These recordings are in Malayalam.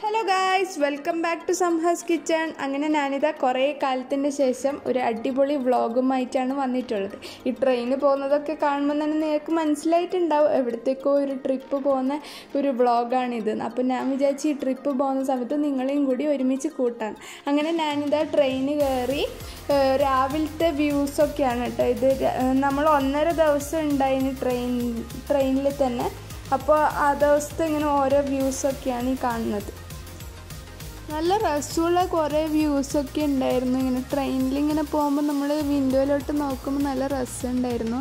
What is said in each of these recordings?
Hello guys, welcome back to Samha's kitchen. അങ്ങനെ ഞാനിതാ കുറേ കാലത്തിൻ്റെ ശേഷം ഒരു അടിപൊളി വ്ളോഗുമായിട്ടാണ് വന്നിട്ടുള്ളത്. ഈ ട്രെയിന് പോകുന്നതൊക്കെ കാണുമ്പോൾ തന്നെ നിങ്ങൾക്ക് മനസ്സിലായിട്ടുണ്ടാവും എവിടത്തേക്കോ ഒരു ട്രിപ്പ് പോകുന്ന ഒരു വ്ളോഗാണിത്. അപ്പോൾ ഞാൻ വിചാരിച്ചു ഈ ട്രിപ്പ് പോകുന്ന സമയത്ത് നിങ്ങളെയും കൂടി ഒരുമിച്ച് കൂട്ടാൻ. അങ്ങനെ ഞാനിതാ ട്രെയിന് കയറി. രാവിലത്തെ വ്യൂസൊക്കെയാണ് കേട്ടോ ഇത്. നമ്മൾ 1.5 ദിവസം ഉണ്ടായിന് ട്രെയിനിൽ തന്നെ. അപ്പോൾ ആ ദിവസത്തെ ഇങ്ങനെ ഓരോ വ്യൂസൊക്കെയാണ് ഈ കാണുന്നത്. നല്ല രസമുള്ള കുറേ വ്യൂസൊക്കെ ഉണ്ടായിരുന്നു. ഇങ്ങനെ ട്രെയിനിലിങ്ങനെ പോകുമ്പോൾ നമ്മൾ വിൻഡോയിലോട്ട് നോക്കുമ്പോൾ നല്ല രസമുണ്ടായിരുന്നു.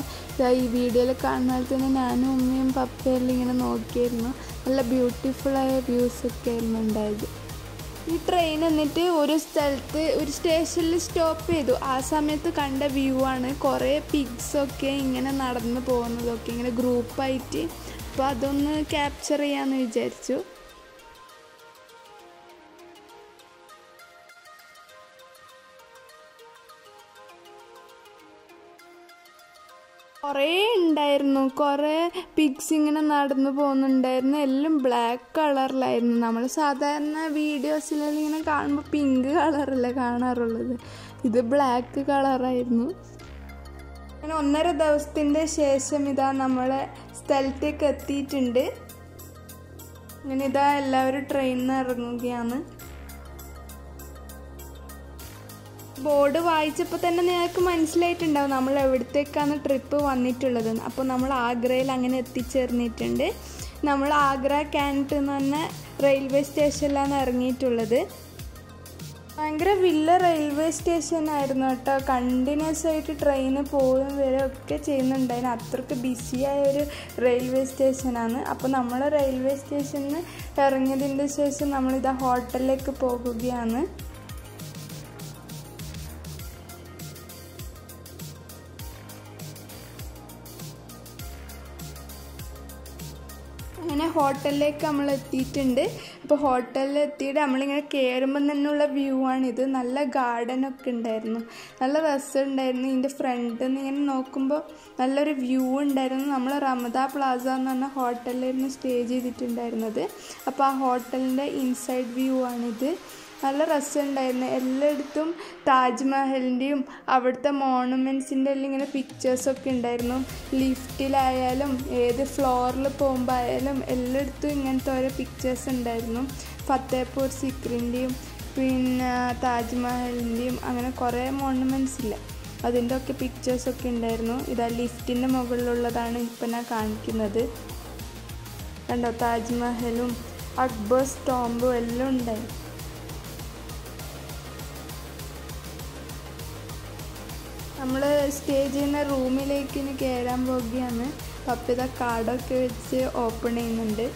ഈ വീഡിയോയിൽ കാണുന്ന പോലെ തന്നെ ഞാനും ഉമ്മയും പപ്പയെല്ലാം ഇങ്ങനെ നോക്കിയായിരുന്നു. നല്ല ബ്യൂട്ടിഫുള്ളായ വ്യൂസൊക്കെ ആയിരുന്നു ഉണ്ടായത്. ഈ ട്രെയിൻ എന്നിട്ട് ഒരു സ്ഥലത്ത് ഒരു സ്റ്റേഷനിൽ സ്റ്റോപ്പ് ചെയ്തു. ആ സമയത്ത് കണ്ട വ്യൂ ആണ്. കുറേ പിഗ്സൊക്കെ ഇങ്ങനെ നടന്നു പോകുന്നതൊക്കെ ഇങ്ങനെ ഗ്രൂപ്പായിട്ട്. അപ്പോൾ അതൊന്ന് ക്യാപ്ചർ ചെയ്യാമെന്ന് വിചാരിച്ചു. കുറേ ഉണ്ടായിരുന്നു. കുറേ പിഗ്സ് ഇങ്ങനെ നടന്നു പോകുന്നുണ്ടായിരുന്നു. എല്ലാം ബ്ലാക്ക് കളറിലായിരുന്നു. നമ്മൾ സാധാരണ വീഡിയോസിലെല്ലാം ഇങ്ങനെ കാണുമ്പോൾ പിങ്ക് കളറല്ലേ കാണാറുള്ളത്. ഇത് ബ്ലാക്ക് കളറായിരുന്നു. അങ്ങനെ 1.5 ദിവസത്തിൻ്റെ ശേഷം ഇതാ നമ്മളെ സ്ഥലത്തേക്ക് എത്തിയിട്ടുണ്ട്. അങ്ങനെ ഇതാ എല്ലാവരും ട്രെയിനിൽ നിന്ന് ഇറങ്ങുകയാണ്. ബോർഡ് വായിച്ചപ്പോൾ തന്നെ നിങ്ങൾക്ക് മനസ്സിലായിട്ടുണ്ടാവും നമ്മൾ എവിടത്തേക്കാണ് ട്രിപ്പ് വന്നിട്ടുള്ളത്. അപ്പോൾ നമ്മൾ ആഗ്രയിൽ അങ്ങനെ എത്തിച്ചേർന്നിട്ടുണ്ട്. നമ്മൾ ആഗ്ര ക്യാൻറ്റ് എന്ന് പറഞ്ഞ റെയിൽവേ സ്റ്റേഷനിലാണ് ഇറങ്ങിയിട്ടുള്ളത്. ഭയങ്കര വലിയ റെയിൽവേ സ്റ്റേഷനായിരുന്നു കേട്ടോ. കണ്ടിന്യൂസ് ആയിട്ട് ട്രെയിന് പോകും വരെ ഒക്കെ ചെയ്യുന്നുണ്ടായിരുന്നു. അത്രയ്ക്ക് ബിസിയായ ഒരു റെയിൽവേ സ്റ്റേഷനാണ്. അപ്പോൾ നമ്മൾ റെയിൽവേ സ്റ്റേഷനിൽ നിന്ന് ഇറങ്ങിയതിൻ്റെ ശേഷം നമ്മളിതാ ഹോട്ടലിലേക്ക് പോകുകയാണ്. അങ്ങനെ ഹോട്ടലിലേക്ക് നമ്മൾ എത്തിയിട്ടുണ്ട്. അപ്പോൾ ഹോട്ടലിൽ എത്തിയിട്ട് നമ്മളിങ്ങനെ കയറുമ്പം തന്നെയുള്ള വ്യൂ ആണിത്. നല്ല ഗാർഡനൊക്കെ ഉണ്ടായിരുന്നു. നല്ല രസമുണ്ടായിരുന്നു. ഇതിൻ്റെ ഫ്രണ്ടിൽ നിന്ന് ഇങ്ങനെ നോക്കുമ്പോൾ നല്ലൊരു വ്യൂ ഉണ്ടായിരുന്നു. നമ്മൾ റമദ പ്ലാസ എന്ന് പറഞ്ഞ ഹോട്ടലിലായിരുന്നു സ്റ്റേ ചെയ്തിട്ടുണ്ടായിരുന്നത്. അപ്പോൾ ആ ഹോട്ടലിൻ്റെ ഇൻസൈഡ് വ്യൂ ആണിത്. നല്ല രസമുണ്ടായിരുന്നു. എല്ലായിടത്തും താജ്മഹലിൻ്റെയും അവിടുത്തെ മോണുമെൻറ്റ്സിൻ്റെ എല്ലാം ഇങ്ങനെ പിക്ചേഴ്സൊക്കെ ഉണ്ടായിരുന്നു. ലിഫ്റ്റിലായാലും ഏത് ഫ്ലോറിൽ പോകുമ്പോൾ ആയാലും എല്ലായിടത്തും ഇങ്ങനത്തെ ഓരോ പിക്ചേഴ്സ് ഉണ്ടായിരുന്നു. ഫത്തേപൂർ സിക്രിൻ്റെയും പിന്നെ താജ്മഹലിൻ്റെയും അങ്ങനെ കുറേ മോണുമെൻറ്റ്സ് ഇല്ല, അതിൻ്റെ ഒക്കെ പിക്ചേഴ്സൊക്കെ ഉണ്ടായിരുന്നു. ഇതാ ലിഫ്റ്റിൻ്റെ മുകളിലുള്ളതാണ് ഇപ്പം ഞാൻ കാണിക്കുന്നത്. കണ്ടോ, താജ്മഹലും അക്ബേഴ്സ് ടോംബും എല്ലാം ഉണ്ടായിരുന്നു. നമ്മൾ സ്റ്റേ ചെയ്യുന്ന റൂമിലേക്ക് ഇനി കയറാൻ പോകുകയാണ്. പപ്പിത കാർഡൊക്കെ വെച്ച് ഓപ്പൺ ചെയ്യുന്നുണ്ട്.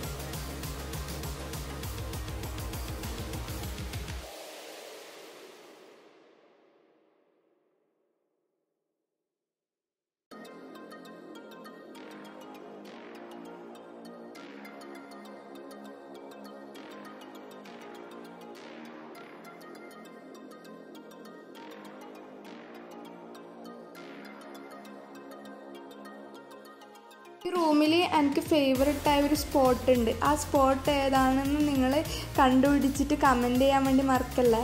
ഈ റൂമിൽ എനിക്ക് ഫേവറേറ്റായ ഒരു സ്പോട്ട് ഉണ്ട്. ആ സ്പോട്ട് ഏതാണെന്ന് നിങ്ങൾ കണ്ടുപിടിച്ചിട്ട് കമൻറ്റ് ചെയ്യാൻ വേണ്ടി മറക്കല്ലേ.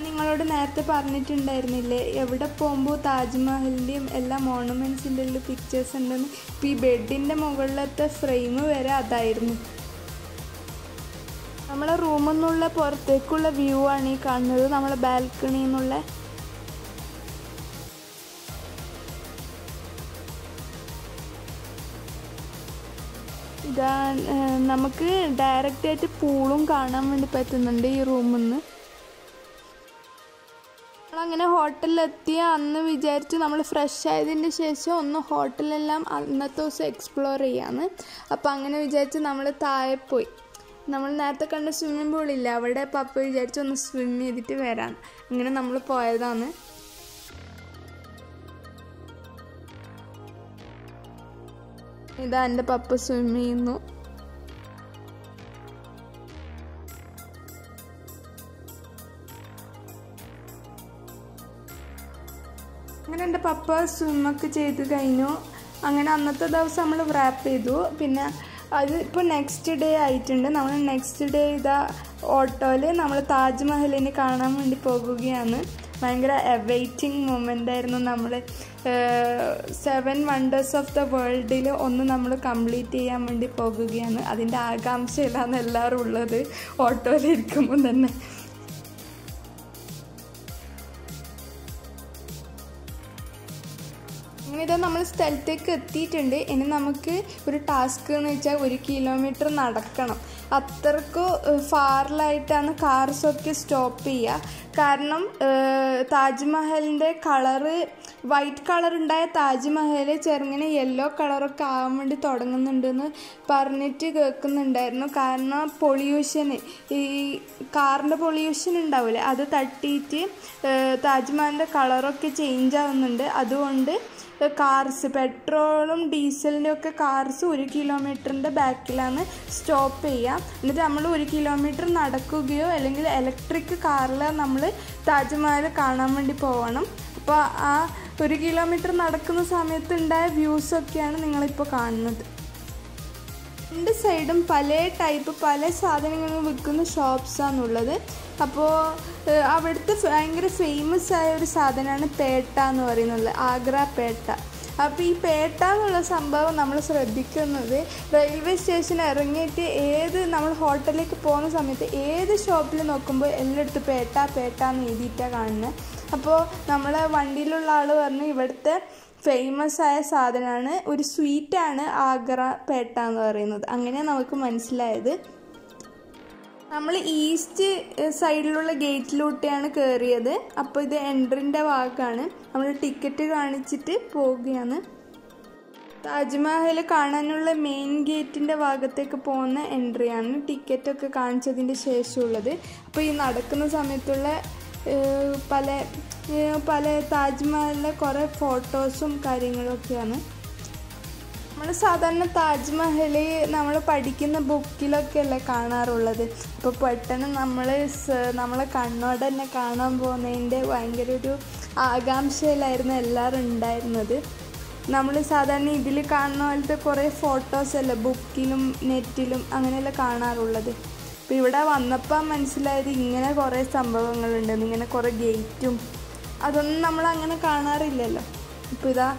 നിങ്ങളോട് നേരത്തെ പറഞ്ഞിട്ടുണ്ടായിരുന്നില്ലേ എവിടെ പോകുമ്പോൾ താജ്മഹലിൻ്റെയും എല്ലാ മോണുമെൻറ്റ്സിൻ്റെ എല്ലാം പിക്ചേഴ്സ് ഉണ്ടെന്ന്. ഇപ്പോൾ ഈ ബെഡിൻ്റെ മുകളിലത്തെ ഫ്രെയിം വരെ അതായിരുന്നു. നമ്മളെ റൂമിൽ നിന്നുള്ള പുറത്തേക്കുള്ള വ്യൂ ആണ് ഈ കാണുന്നത്. നമ്മളെ ബാൽക്കണിയിൽ നിന്നുള്ള. ഇതാ നമുക്ക് ഡയറക്റ്റായിട്ട് പൂളും കാണാൻ വേണ്ടി പറ്റുന്നുണ്ട് ഈ റൂമിൽ നിന്ന്. നമ്മളങ്ങനെ ഹോട്ടലിലെത്തിയ അന്ന് വിചാരിച്ചു നമ്മൾ ഫ്രഷ് ആയതിൻ്റെ ശേഷം ഒന്ന് ഹോട്ടലെല്ലാം അന്നത്തെ ദിവസം എക്സ്പ്ലോർ ചെയ്യാമെന്ന്. അപ്പോൾ അങ്ങനെ വിചാരിച്ച് നമ്മൾ താഴെ പോയി. നമ്മൾ നേരത്തെ കണ്ട സ്വിമ്മിംഗ് പൂളില്ല, അവിടെ പപ്പ വിചാരിച്ച് ഒന്ന് സ്വിം ചെയ്തിട്ട് വരാം. അങ്ങനെ നമ്മൾ പോയതാണ്. ഇതാ എൻ്റെ പപ്പ സ്വിം ചെയ്യുന്നു. അങ്ങനെ എൻ്റെ പപ്പ സ്വിമ്മൊക്കെ ചെയ്ത് കഴിഞ്ഞു. അങ്ങനെ അന്നത്തെ ദിവസം നമ്മൾ റാപ്പ് ചെയ്തു. പിന്നെ അത് ഇപ്പോൾ നെക്സ്റ്റ് ഡേ ആയിട്ടുണ്ട്. നമ്മൾ നെക്സ്റ്റ് ഡേ ഇതാ ഓട്ടോയിൽ നമ്മൾ താജ്മഹലിനെ കാണാൻ വേണ്ടി പോകുകയാണ്. ഭയങ്കര അവൈറ്റിംഗ് മൊമെൻ്റ് ആയിരുന്നു. നമ്മൾ 7 വണ്ടേഴ്സ് ഓഫ് ദ വേൾഡിൽ ഒന്ന് നമ്മൾ കംപ്ലീറ്റ് ചെയ്യാൻ വേണ്ടി പോകുകയാണ്. അതിൻ്റെ ആകാംക്ഷയിലാണ് എല്ലാവരും ഉള്ളത് ഓട്ടോയിലിരിക്കുമ്പോൾ തന്നെ. അങ്ങനെ ഇതാ നമ്മൾ സ്ഥലത്തേക്ക് എത്തിയിട്ടുണ്ട്. ഇനി നമുക്ക് ഒരു ടാസ്ക് എന്ന് വെച്ചാൽ 1 കിലോമീറ്റർ നടക്കണം. അത്രയ്ക്ക് ഫാറിലായിട്ടാണ് കാർസൊക്കെ സ്റ്റോപ്പ് ചെയ്യുക. കാരണം താജ്മഹലിൻ്റെ കളറ് വൈറ്റ് കളർ ഉണ്ടായ താജ്മഹൽ ചെറുങ്ങനെ യെല്ലോ കളറൊക്കെ ആകാൻ വേണ്ടി തുടങ്ങുന്നുണ്ടെന്ന് പറഞ്ഞിട്ട് കേൾക്കുന്നുണ്ടായിരുന്നു. കാരണം പൊള്യൂഷന്, ഈ കാറിൻ്റെ പൊള്യൂഷൻ ഉണ്ടാവില്ലേ, അത് തട്ടിയിട്ട് താജ്മഹലിൻ്റെ കളറൊക്കെ ചേഞ്ച് ആവുന്നുണ്ട്. അതുകൊണ്ട് കാർസ്, പെട്രോളും ഡീസലിൻ്റെ ഒക്കെ കാർസ് 1 കിലോമീറ്ററിൻ്റെ ബാക്കിലാണ് സ്റ്റോപ്പ് ചെയ്യുക. എന്നിട്ട് നമ്മൾ 1 കിലോമീറ്റർ നടക്കുകയോ അല്ലെങ്കിൽ ഇലക്ട്രിക് കാറിൽ നമ്മൾ താജ്മഹൽ കാണാൻ വേണ്ടി പോകണം. അപ്പോൾ ആ 1 കിലോമീറ്റർ നടക്കുന്ന സമയത്ത് ഉണ്ടായ വ്യൂസൊക്കെയാണ് നിങ്ങളിപ്പോൾ കാണുന്നത്. 2 സൈഡും പല സാധനങ്ങളും വിൽക്കുന്ന ഷോപ്സാണുള്ളത്. അപ്പോൾ അവിടുത്തെ ഭയങ്കര ഫേമസ് ആയ ഒരു സാധനമാണ് പേട്ട എന്ന് പറയുന്നത്, ആഗ്ര പേട്ട. അപ്പോൾ ഈ പേട്ട എന്നുള്ള സംഭവം നമ്മൾ ശ്രദ്ധിക്കുന്നത് റെയിൽവേ സ്റ്റേഷൻ ഇറങ്ങിയിട്ട് നമ്മൾ ഹോട്ടലിലേക്ക് പോകുന്ന സമയത്ത് ഏത് ഷോപ്പിൽ നോക്കുമ്പോൾ എല്ലായിടത്തും പേട്ട എന്ന് എഴുതിയിട്ടാണ് കാണുന്നത്. അപ്പോൾ നമ്മളെ വണ്ടിയിലുള്ള ആൾ പറഞ്ഞു ഇവിടുത്തെ ഫേമസ് ആയ സാധനമാണ്, ഒരു സ്വീറ്റാണ് ആഗ്ര പേട്ട എന്ന് പറയുന്നത്. അങ്ങനെയാണ് നമുക്ക് മനസ്സിലായത്. നമ്മൾ ഈസ്റ്റ് സൈഡിലുള്ള ഗേറ്റിലൂടെയാണ് കയറിയത്. അപ്പോൾ ഇത് എൻട്രിൻ്റെ ഭാഗമാണ്. നമ്മൾ ടിക്കറ്റ് കാണിച്ചിട്ട് പോവുകയാണ്. താജ്മഹൽ കാണാനുള്ള മെയിൻ ഗേറ്റിൻ്റെ ഭാഗത്തേക്ക് പോകുന്ന എൻട്രിയാണ്. ടിക്കറ്റൊക്കെ കാണിച്ചതിൻ്റെ ശേഷമുള്ളത്. അപ്പോൾ ഈ നടക്കുന്ന സമയത്തുള്ള പല താജ്മഹലിലെ കുറേ ഫോട്ടോസും കാര്യങ്ങളൊക്കെയാണ്. നമ്മൾ സാധാരണ താജ്മഹൽ നമ്മൾ പഠിക്കുന്ന ബുക്കിലൊക്കെ അല്ലേ കാണാറുള്ളത്. അപ്പോൾ പെട്ടെന്ന് നമ്മളെ കണ്ണോടെ തന്നെ കാണാൻ പോകുന്നതിൻ്റെ ഭയങ്കര ഒരു ആകാംക്ഷയിലായിരുന്നു എല്ലാവരും ഉണ്ടായിരുന്നത്. നമ്മൾ സാധാരണ ഇതിൽ കാണുന്ന പോലത്തെ കുറേ ഫോട്ടോസ് അല്ലേ ബുക്കിലും നെറ്റിലും അങ്ങനെയല്ല കാണാറുള്ളത്. അപ്പോൾ ഇവിടെ വന്നപ്പോൾ മനസ്സിലായത് ഇങ്ങനെ കുറേ സംഭവങ്ങളുണ്ടെന്ന്, ഇങ്ങനെ കുറേ ഗേറ്റും അതൊന്നും നമ്മൾ അങ്ങനെ കാണാറില്ലല്ലോ. അപ്പോൾ ഇതാ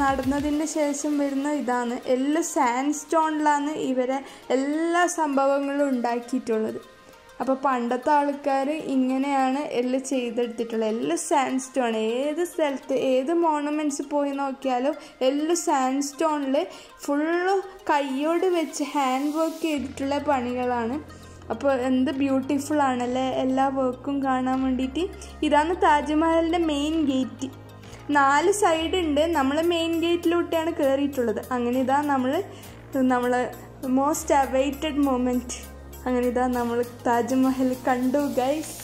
നടന്നതിൻ്റെ ശേഷം വരുന്ന ഇതാണ്. എല്ലാം സാൻഡ് സ്റ്റോണിലാണ് ഇവരെ എല്ലാ സംഭവങ്ങളും ഉണ്ടാക്കിയിട്ടുള്ളത്. അപ്പോൾ പണ്ടത്തെ ആൾക്കാർ ഇങ്ങനെയാണ് എല്ലാം ചെയ്തെടുത്തിട്ടുള്ളത്. എല്ലാം സാൻഡ് സ്റ്റോൺ. ഏത് സ്ഥലത്ത് ഏത് മോണമെൻറ്റ്സ് പോയി നോക്കിയാലും എല്ലാം സാൻഡ് സ്റ്റോണിൽ ഫുള്ള് കയ്യോട് വെച്ച് ഹാൻഡ് വർക്ക് ചെയ്തിട്ടുള്ള പണികളാണ്. അപ്പോൾ എന്ത് ബ്യൂട്ടിഫുൾ ആണല്ലേ എല്ലാ വർക്കും കാണാൻ വേണ്ടിയിട്ട്. ഇതാണ് താജ്മഹലിൻ്റെ മെയിൻ ഗേറ്റ്. 4 സൈഡ് ഉണ്ട്. നമ്മൾ മെയിൻ ഗേറ്റിലൂടെയാണ് കയറിയിട്ടുള്ളത്. അങ്ങനെ ഇതാ നമ്മൾ മോസ്റ്റ് അവൈറ്റഡ് മൊമെൻറ്റ്. അങ്ങനെ ഇതാ നമ്മൾ താജ്മഹൽ കണ്ടു ഗൈസ്.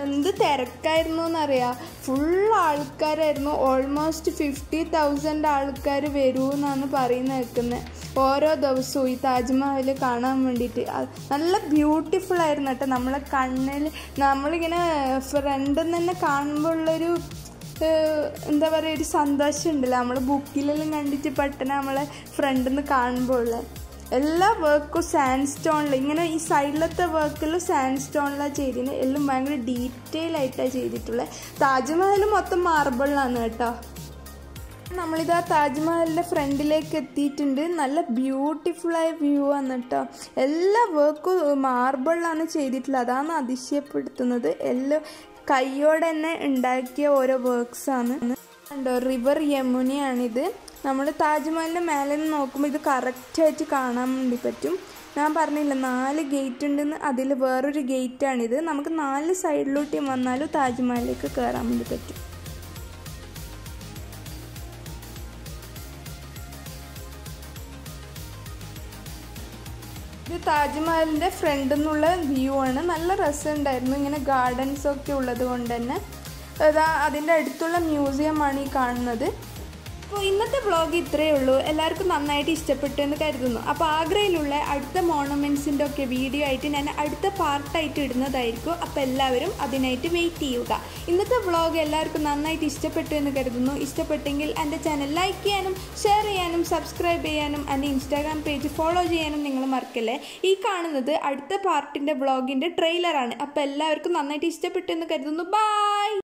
എന്ത് തിരക്കായിരുന്നു എന്നറിയാം. ഫുൾ ആൾക്കാരായിരുന്നു. ഓൾമോസ്റ്റ് 50,000 ആൾക്കാർ വരുമെന്നാണ് പറയുന്നത് കേൾക്കുന്നത് ഓരോ ദിവസവും ഈ താജ്മഹൽ കാണാൻ വേണ്ടിയിട്ട്. നല്ല ബ്യൂട്ടിഫുൾ ആയിരുന്നു കേട്ടോ. നമ്മളെ കണ്ണിൽ നമ്മളിങ്ങനെ ഫ്രണ്ടിൽ നിന്ന് തന്നെ കാണുമ്പോൾ ഉള്ളൊരു എന്താ പറയുക, ഒരു സന്തോഷം ഉണ്ടല്ലോ. നമ്മൾ ബുക്കിലെല്ലാം കണ്ടിട്ട് പെട്ടെന്ന് നമ്മളെ ഫ്രണ്ടിൽ നിന്ന് കാണുമ്പോൾ ഉള്ള എല്ലാ വർക്കും സാൻഡ് സ്റ്റോണിൽ, ഇങ്ങനെ ഈ സൈഡിലത്തെ വർക്കെല്ലാം സാൻഡ് സ്റ്റോണിലാണ് ചെയ്തിന്. എല്ലാം ഭയങ്കര ഡീറ്റെയിൽ ആയിട്ടാണ് ചെയ്തിട്ടുള്ളത്. താജ്മഹൽ മൊത്തം മാർബിളിലാണ് കേട്ടോ. നമ്മളിതാ താജ്മഹലിൻ്റെ ഫ്രണ്ടിലേക്ക് എത്തിയിട്ടുണ്ട്. നല്ല ബ്യൂട്ടിഫുള്ളായ വ്യൂ ആണ് കേട്ടോ. എല്ലാ വർക്കും മാർബിളിലാണ് ചെയ്തിട്ടുള്ളത്. അതാണ് അതിശയപ്പെടുത്തുന്നത്. എല്ലാം കൈയോടെ തന്നെ ഉണ്ടാക്കിയ ഓരോ വർക്ക്സാണ്. കണ്ടോ, റിവർ യമുനയാണിത്. നമ്മൾ താജ്മഹലിൻ്റെ മേലെ നിന്ന് നോക്കുമ്പോൾ ഇത് കറക്റ്റായിട്ട് കാണാൻ വേണ്ടി പറ്റും. ഞാൻ പറഞ്ഞില്ല 4 ഗേറ്റ് ഉണ്ടെന്ന്, അതിൽ വേറൊരു ഗേറ്റാണിത്. നമുക്ക് 4 സൈഡിലൂട്ടിയും വന്നാലും താജ്മഹലിലേക്ക് കയറാൻ വേണ്ടി പറ്റും. ഇത് താജ്മഹലിൻ്റെ ഫ്രണ്ടിൽ നിന്നുള്ള വ്യൂ ആണ്. നല്ല രസമുണ്ടായിരുന്നു. ഇങ്ങനെ ഗാർഡൻസൊക്കെ ഉള്ളത് കൊണ്ട് തന്നെ. അതിൻ്റെ അടുത്തുള്ള മ്യൂസിയമാണ് ഈ കാണുന്നത്. അപ്പോൾ ഇന്നത്തെ വ്ളോഗ് ഇത്രയേ ഉള്ളൂ. എല്ലാവർക്കും നന്നായിട്ട് ഇഷ്ടപ്പെട്ടു എന്ന് കരുതുന്നു. അപ്പോൾ ആഗ്രയിലുള്ള അടുത്ത മോണമെൻറ്റ്സിൻ്റെ ഒക്കെ വീഡിയോ ആയിട്ട് ഞാൻ അടുത്ത പാർട്ടായിട്ട് ഇടുന്നതായിരിക്കും. അപ്പോൾ എല്ലാവരും അതിനായിട്ട് വെയിറ്റ് ചെയ്യുക. ഇന്നത്തെ വ്ളോഗ് എല്ലാവർക്കും നന്നായിട്ട് ഇഷ്ടപ്പെട്ടു എന്ന് കരുതുന്നു. ഇഷ്ടപ്പെട്ടെങ്കിൽ എൻ്റെ ചാനൽ ലൈക്ക് ചെയ്യാനും ഷെയർ ചെയ്യാനും സബ്സ്ക്രൈബ് ചെയ്യാനും എൻ്റെ ഇൻസ്റ്റാഗ്രാം പേജ് ഫോളോ ചെയ്യാനും നിങ്ങൾ മറക്കല്ലേ. ഈ കാണുന്നത് അടുത്ത പാർട്ടിൻ്റെ വ്ളോഗിൻ്റെ ട്രെയിലറാണ്. അപ്പോൾ എല്ലാവർക്കും നന്നായിട്ട് ഇഷ്ടപ്പെട്ടു എന്ന് കരുതുന്നു. ബൈ.